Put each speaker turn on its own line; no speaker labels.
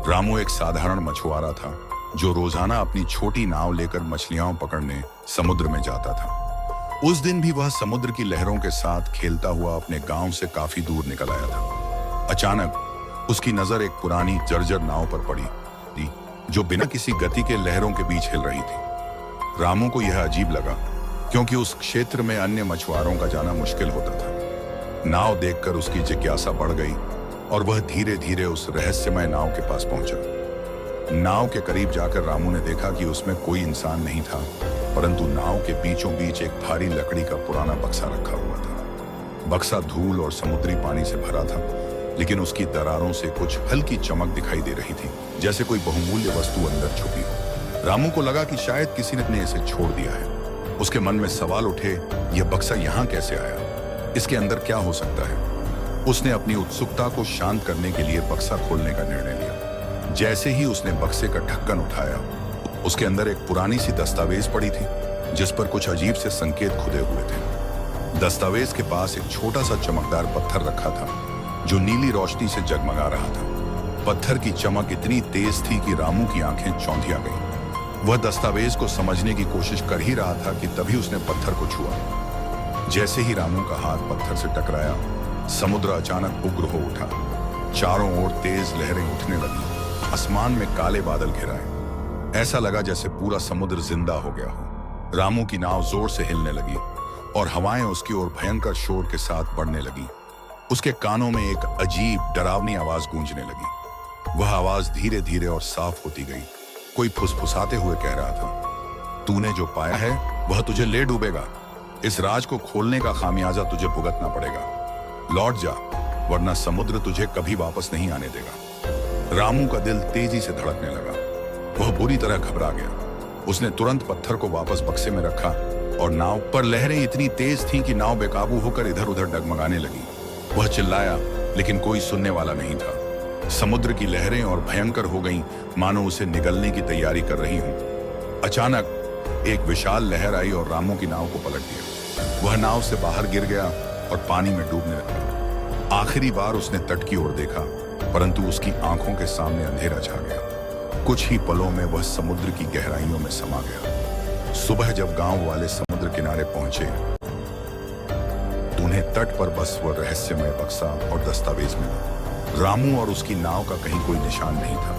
रामू एक साधारण मछुआरा था जो रोजाना अपनी छोटी नाव लेकर मछलियां पकड़ने समुद्र में जाता था। उस दिन भी वह समुद्र की लहरों के साथ खेलता हुआ अपने गांव से काफी दूर निकल आया था। अचानक उसकी नजर एक पुरानी जर्जर नाव पर पड़ी थी जो बिना किसी गति के लहरों के बीच हिल रही थी। रामू को यह अजीब लगा क्योंकि उस क्षेत्र में अन्य मछुआरों का जाना मुश्किल होता था। नाव देखकर उसकी जिज्ञासा बढ़ गई और वह धीरे धीरे उस रहस्यमय नाव के पास पहुंचा। नाव के करीब जाकर रामू ने देखा कि उसमें कोई इंसान नहीं था, परंतु नाव के बीचों बीच एक भारी लकड़ी का पुराना बक्सा रखा हुआ था। बक्सा धूल और समुद्री पानी से भरा था, लेकिन उसकी दरारों से कुछ हल्की चमक दिखाई दे रही थी, जैसे कोई बहुमूल्य वस्तु अंदर छुपी हो। रामू को लगा कि शायद किसी ने इसे छोड़ दिया है। उसके मन में सवाल उठे, यह बक्सा यहाँ कैसे आया? इसके अंदर क्या हो सकता है? उसने अपनी उत्सुकता को शांत करने के लिए बक्सा खोलने का निर्णय लिया। जैसे ही उसने बक्से का ढक्कन उठाया, उसके अंदर एक पुरानी सी दस्तावेज पड़ी थी जिस पर कुछ अजीब से संकेत खुदे हुए थे। दस्तावेज के पास एक छोटा सा चमकदार पत्थर रखा था जो नीली रोशनी से जगमगा रहा था। पत्थर की चमक इतनी तेज थी कि रामू की आंखें चौंधिया गईं। वह दस्तावेज को समझने की कोशिश कर ही रहा था कि तभी उसने पत्थर को छुआ। जैसे ही रामू का हाथ पत्थर से टकराया, समुद्र अचानक उग्र हो उठा। चारों ओर तेज लहरें उठने लगी। आसमान में काले बादल घिराए। ऐसा लगा जैसे पूरा समुद्र जिंदा हो गया हो। रामू की नाव जोर से हिलने लगी और हवाएं उसकी ओर भयंकर शोर के साथ बढ़ने लगी। उसके कानों में एक अजीब डरावनी आवाज गूंजने लगी। वह आवाज धीरे धीरे और साफ होती गई। कोई फुसफुसाते हुए कह रहा था, तूने जो पाया है वह तुझे ले डूबेगा। इस राज को खोलने का खामियाजा तुझे भुगतना पड़ेगा। लौट जा, वरना समुद्र तुझे कभी वापस नहीं आने देगा। रामू का दिल तेजी से धड़कने लगा। वह बुरी तरह घबरा गया। उसने तुरंत पत्थर को वापस बक्से में रखा और नाव पर लहरें इतनी तेज थीं कि नाव बेकाबू होकर इधर उधर डगमगाने लगी। वह चिल्लाया, लेकिन कोई सुनने वाला नहीं था। समुद्र की लहरें और भयंकर हो गईं, मानो उसे निगलने की तैयारी कर रही हों। अचानक एक विशाल लहर आई और रामू की नाव को पलट दिया। वह नाव से बाहर गिर गया और पानी में डूबने लगा। आखिरी बार उसने तट की ओर देखा, परंतु उसकी आंखों के सामने अंधेरा छा गया। कुछ ही पलों में वह समुद्र की गहराइयों में समा गया। सुबह जब गांव वाले समुद्र किनारे पहुंचे, उन्हें तट पर बस वह रहस्यमय बक्सा और दस्तावेज मिला। रामू और उसकी नाव का कहीं कोई निशान नहीं था।